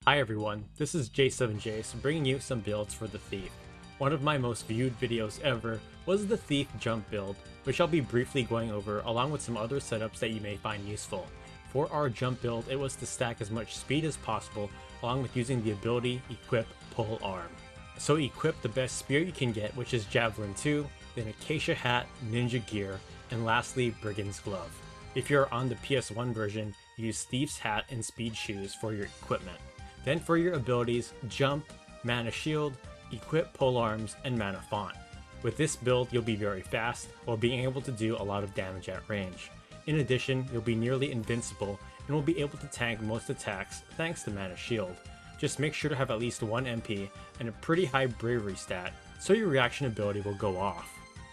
Hi everyone, this is J7Jace bringing you some builds for the Thief. One of my most viewed videos ever was the Thief jump build, which I'll be briefly going over along with some other setups that you may find useful. For our jump build, it was to stack as much speed as possible along with using the ability Equip Pole Arm. So equip the best spear you can get, which is Javelin 2, then Acacia Hat, Ninja Gear, and lastly Brigand's Glove. If you're on the PS1 version, use Thief's Hat and Speed Shoes for your equipment. Then for your abilities, Jump, Mana Shield, Equip Polearms, and Mana Font. With this build, you'll be very fast while being able to do a lot of damage at range. In addition, you'll be nearly invincible and will be able to tank most attacks thanks to Mana Shield. Just make sure to have at least 1 MP and a pretty high bravery stat, so your reaction ability will go off.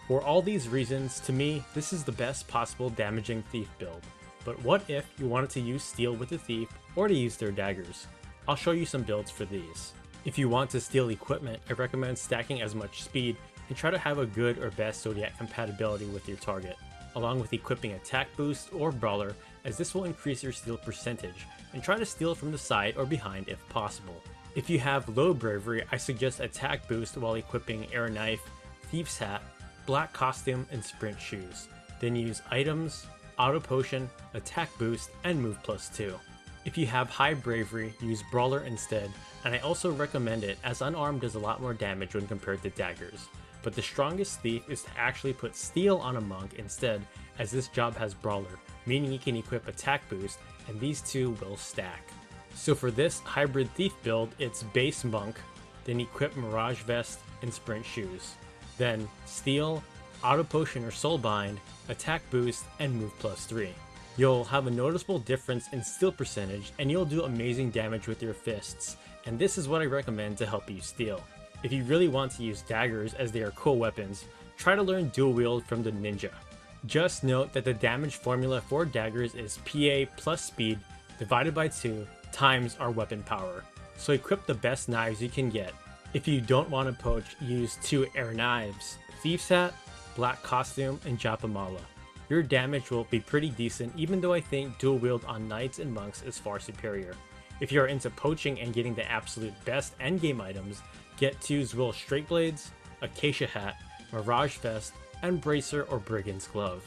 For all these reasons, to me, this is the best possible damaging Thief build. But what if you wanted to use Steel with the Thief or to use their daggers? I'll show you some builds for these. If you want to steal equipment, I recommend stacking as much speed and try to have a good or best Zodiac compatibility with your target, along with equipping Attack Boost or Brawler, as this will increase your steal percentage, and try to steal from the side or behind if possible. If you have low bravery, I suggest Attack Boost while equipping Air Knife, Thief's Hat, Black Costume, and Sprint Shoes. Then use items, Auto Potion, Attack Boost, and Move +2. If you have high bravery, use Brawler instead, and I also recommend it as unarmed does a lot more damage when compared to daggers. But the strongest Thief is to actually put Steel on a Monk instead, as this job has Brawler, meaning you can equip Attack Boost, and these two will stack. So for this hybrid Thief build, it's base Monk, then equip Mirage Vest and Sprint Shoes. Then Steel, Auto Potion or Soulbind, Attack Boost, and Move +3. You'll have a noticeable difference in steal percentage, and you'll do amazing damage with your fists, and this is what I recommend to help you steal. If you really want to use daggers as they are cool weapons, try to learn dual wield from the ninja. Just note that the damage formula for daggers is PA plus speed divided by 2 times our weapon power, so equip the best knives you can get. If you don't want to poach, use 2 air knives, Thief's Hat, Black Costume, and Japamala. Your damage will be pretty decent, even though I think dual wield on knights and monks is far superior. If you are into poaching and getting the absolute best endgame items, get 2 Zwill Straight Blades, Acacia Hat, Mirage Vest, and Bracer or Brigand's Glove.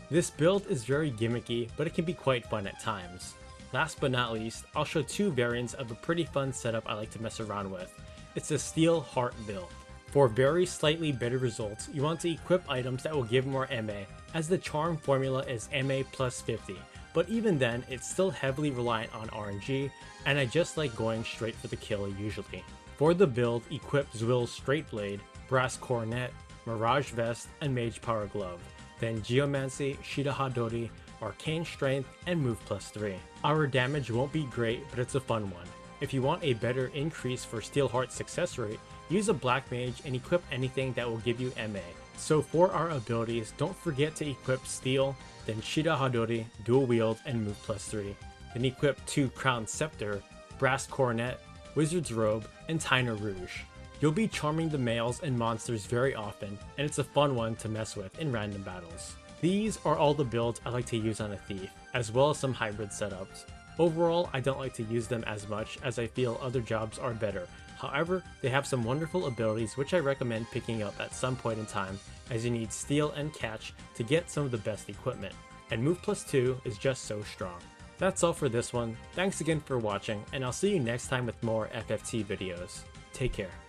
This build is very gimmicky, but it can be quite fun at times. Last but not least, I'll show 2 variants of a pretty fun setup I like to mess around with. It's a Steel Heart build. For very slightly better results, you want to equip items that will give more MA, as the charm formula is MA plus 50, but even then, it's still heavily reliant on RNG, and I just like going straight for the kill usually. For the build, equip Zwill's Straight Blade, Brass Coronet, Mirage Vest, and Mage Power Glove, then Geomancy, Shida Hadori, Arcane Strength, and Move +3. Our damage won't be great, but it's a fun one. If you want a better increase for Steel Heart success rate, use a Black Mage and equip anything that will give you MA. So for our abilities, don't forget to equip Steel, then Shida Hadori, Dual Wield, and Move +3. Then equip 2 Crown Scepter, Brass Coronet, Wizard's Robe, and Tyna Rouge. You'll be charming the males and monsters very often, and it's a fun one to mess with in random battles. These are all the builds I like to use on a Thief, as well as some hybrid setups. Overall, I don't like to use them as much as I feel other jobs are better. However, they have some wonderful abilities which I recommend picking up at some point in time, as you need Steal and Catch to get some of the best equipment, and Move +2 is just so strong. That's all for this one. Thanks again for watching, and I'll see you next time with more FFT videos. Take care.